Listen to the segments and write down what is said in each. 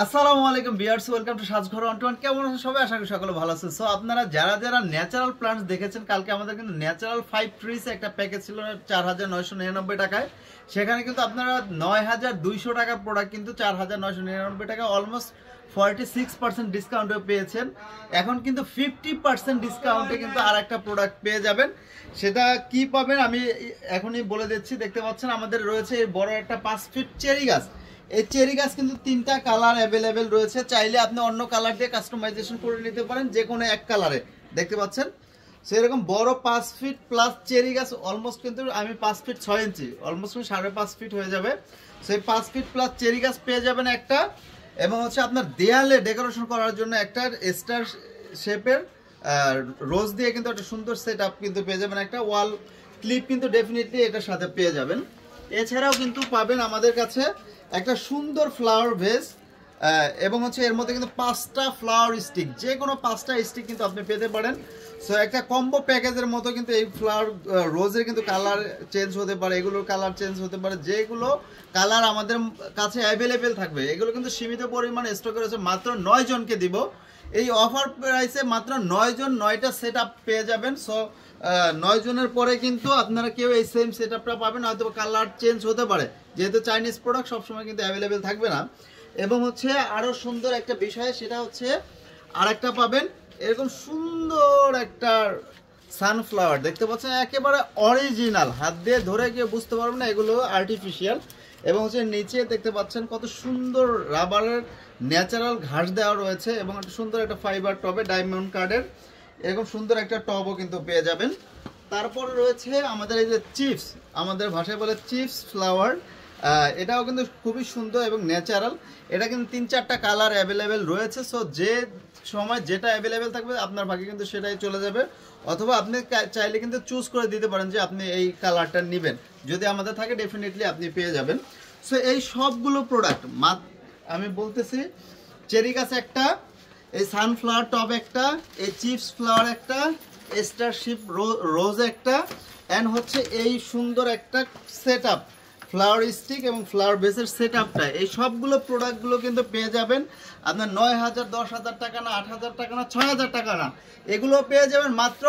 আসসালামু আলাইকুম viewers, welcome to সাজঘর 121। কেমন আছেন সবাই? আশা করি সকলে ভালো আছেন। সো আপনারা যারা যারা ন্যাচারাল প্লান্টস দেখেছেন, কালকে আমাদের কিন্তু ন্যাচারাল 5 ট্রিজ একটা প্যাকেজ ছিল 4999 টাকায়। সেখানে কিন্তু আপনারা 9200 টাকার প্রোডাক্ট কিন্তু 4999 টাকা, অলমোস্ট 46% ডিসকাউন্টে পেয়েছেন। এখন কিন্তু 50% ডিসকাউন্টে কিন্তু আর একটা প্রোডাক্ট পেয়ে যাবেন। সেটা কি পাবেন আমি এখনই বলে দিচ্ছি। দেখতে পাচ্ছেন আমাদের রয়েছে এই বড় একটা 5 ফিট চেরি গাছ। এই চেরি গাছ কিন্তু 3টা কালার অ্যাভেলেবেল রয়েছে। চাইলে আপনি অন্য কালার দিয়ে কাস্টমাইজেশন করে নিতে পারেন, যে কোনো এক কালারে। দেখতে পাচ্ছেন সেরকম বড় 5 ফিট প্লাস চেরি গাছ, অলমোস্ট কিন্তু আমি 5 ফিট 6 ইঞ্চি, অলমোস্ট 5.5 ফিট হয়ে যাবে। সেই 5 ফিট প্লাস চেরি গাছ পেয়ে যাবেন একটা, এবং হচ্ছে আপনার দেয়ালে ডেকোরেশন করার জন্য একটা স্টার শেপের রোজ দিয়ে কিন্তু একটা সুন্দর সেট আপ কিন্তু পেয়ে যাবেন। একটা ওয়াল ক্লিপ কিন্তু ডেফিনেটলি এটার সাথে পেয়ে যাবেন। এছাড়াও কিন্তু পাবেন আমাদের কাছে একটা সুন্দর ফ্লাওয়ার ভেস, এবং হচ্ছে এর মধ্যে কিন্তু 5টা ফ্লাওয়ার স্টিক, যে কোনো 5টা স্টিক কিন্তু আপনি পেতে পারেন। সো একটা কম্বো প্যাকেজের মতো কিন্তু এই ফ্লাওয়ার রোজের কিন্তু কালার চেঞ্জ হতে পারে, এগুলোর কালার চেঞ্জ হতে পারে, যেগুলো কালার আমাদের কাছে অ্যাভেলেবেল থাকবে। এগুলো কিন্তু সীমিত পরিমাণে স্টক রয়েছে, মাত্র 9 জনকে দিব এই অফার প্রাইসে। মাত্র 9 জন 9টা সেট আপ পেয়ে যাবেন। সো 9 জনের পরে কিন্তু আপনারা কেউ এই সেম সেট আপটা পাবেন, হয়তো কালার চেঞ্জ হতে পারে, যেহেতু চাইনিজ প্রোডাক্ট সবসময় কিন্তু অ্যাভেলেবেল থাকবে না। এবং হচ্ছে আরও সুন্দর একটা বিষয়, সেটা হচ্ছে আরেকটা পাবেন এরকম সুন্দর একটা সানফ্লাওয়ার। দেখতে পাচ্ছেন একেবারে অরিজিনাল, হাত দিয়ে ধরে কেউ বুঝতে পারবে না এগুলো আর্টিফিশিয়াল। এবং হচ্ছে নিচে দেখতে পাচ্ছেন কত সুন্দর রাবারের ন্যাচারাল ঘাস দেওয়া রয়েছে, এবং একটা সুন্দর একটা ফাইবার টবে ডায়মন্ড কার্ডের এরকম সুন্দর একটা টবও কিন্তু পেয়ে যাবেন। তারপর রয়েছে আমাদের এই যে চিপস, আমাদের ভাষায় বলে চিপস ফ্লাওয়ার। এটাও কিন্তু খুবই সুন্দর এবং ন্যাচারাল। এটা কিন্তু 3-4টা কালার অ্যাভেলেবেল রয়েছে। সো যে সময় যেটা অ্যাভেলেবেল থাকবে আপনার ভাগে কিন্তু সেটাই চলে যাবে, অথবা আপনি চাইলে কিন্তু চুজ করে দিতে পারেন যে আপনি এই কালারটা নেবেন। যদি আমাদের থাকে ডেফিনেটলি আপনি পেয়ে যাবেন। সো এই সবগুলো প্রোডাক্ট আমি বলতেছি, চেরি গাছ একটা, এই সানফ্লাওয়ার টব একটা, এই চিপস ফ্লাওয়ার একটা, স্টারশিপ রোজ একটা, অ্যান্ড হচ্ছে এই সুন্দর একটা সেট আপ ফ্লাওয়ার স্টিক এবং ফ্লাওয়ার বেসের সেট আপটা, এই সবগুলো প্রোডাক্টগুলো কিন্তু পেয়ে যাবেন আপনার 9000, 10,000 টাকা না, 8,000 টাকা না, 6,000 টাকা না, এগুলো পেয়ে যাবেন মাত্র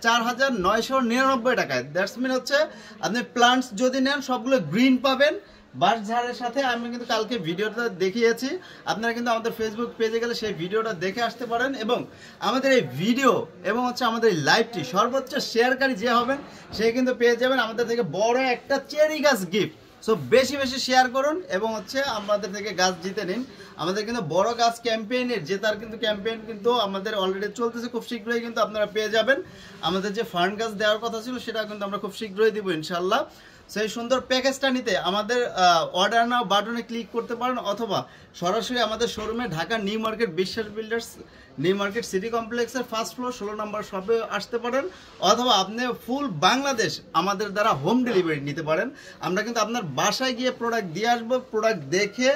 4,999 টাকায়। দ্যাটস মিন হচ্ছে আপনি প্লান্টস যদি নেন সবগুলো গ্রিন পাবেন বাঁশঝাড়ের সাথে। আমি কিন্তু কালকে ভিডিওটা দেখিয়েছি, আপনারা কিন্তু আমাদের ফেসবুক পেজে গেলে সেই ভিডিওটা দেখে আসতে পারেন। এবং আমাদের এই ভিডিও এবং হচ্ছে আমাদের এই লাইভটি সর্বোচ্চ শেয়ারকারী যে হবেন সে কিন্তু পেয়ে যাবেন আমাদের থেকে বড় একটা চেরি গাছ গিফট। সো বেশি বেশি শেয়ার করুন এবং হচ্ছে আমাদের থেকে গাছ জিতে নিন। আমাদের কিন্তু বড় গাছ ক্যাম্পেইনের জেতার কিন্তু ক্যাম্পেইন কিন্তু আমাদের অলরেডি চলতেছে, খুব শীঘ্রই কিন্তু আপনারা পেয়ে যাবেন। আমাদের যে ফান্ড গাছ দেওয়ার কথা ছিল সেটা কিন্তু আমরা খুব শীঘ্রই দিব ইনশাল্লাহ। সেই সুন্দর প্যাকেজটা নিতে আমাদের অর্ডার নাও বাটনে ক্লিক করতে পারেন, অথবা সরাসরি আমাদের শোরুমে ঢাকা নিউ মার্কেট বিশ্বাস বিল্ডার্স নিউ মার্কেট সিটি কমপ্লেক্সের ফার্স্ট ফ্লোর 16 নম্বর শপে আসতে পারেন, অথবা আপনি ফুল বাংলাদেশ আমাদের দ্বারা হোম ডেলিভারি নিতে পারেন। আমরা কিন্তু আপনার বাসায় গিয়ে প্রোডাক্ট দিয়ে আসবো, প্রোডাক্ট দেখে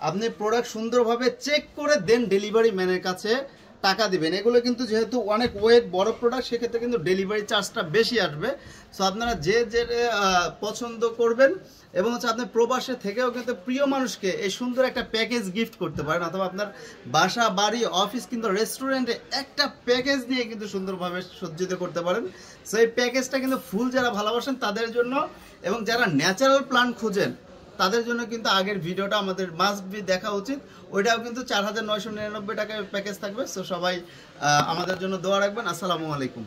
আপনি প্রোডাক্ট সুন্দরভাবে চেক করে দেন ডেলিভারি ম্যানের কাছে টাকা দিবেন। এগুলো কিন্তু যেহেতু অনেক ওয়েট বড় প্রোডাক্ট, সেক্ষেত্রে কিন্তু ডেলিভারি চার্জটা বেশি আসবে। সো আপনারা যে যে পছন্দ করবেন, এবং হচ্ছে আপনি প্রবাসে থেকেও কিন্তু প্রিয় মানুষকে এই সুন্দর একটা প্যাকেজ গিফট করতে পারেন, অথবা আপনার বাসা, বাড়ি, অফিস কিন্তু রেস্টুরেন্টে একটা প্যাকেজ দিয়ে কিন্তু সুন্দরভাবে সজ্জিত করতে পারেন। সো এই প্যাকেজটা কিন্তু ফুল যারা ভালোবাসেন তাদের জন্য, এবং যারা ন্যাচারাল প্লান্ট খুঁজেন তাদের জন্য কিন্তু আগের ভিডিওটা আমাদের মাস্ট বি দেখা উচিত। ওইটাও কিন্তু 4,999 টাকায় প্যাকেজ থাকবে। সো সবাই আমাদের জন্য দোয়া রাখবেন। আসসালামু আলাইকুম।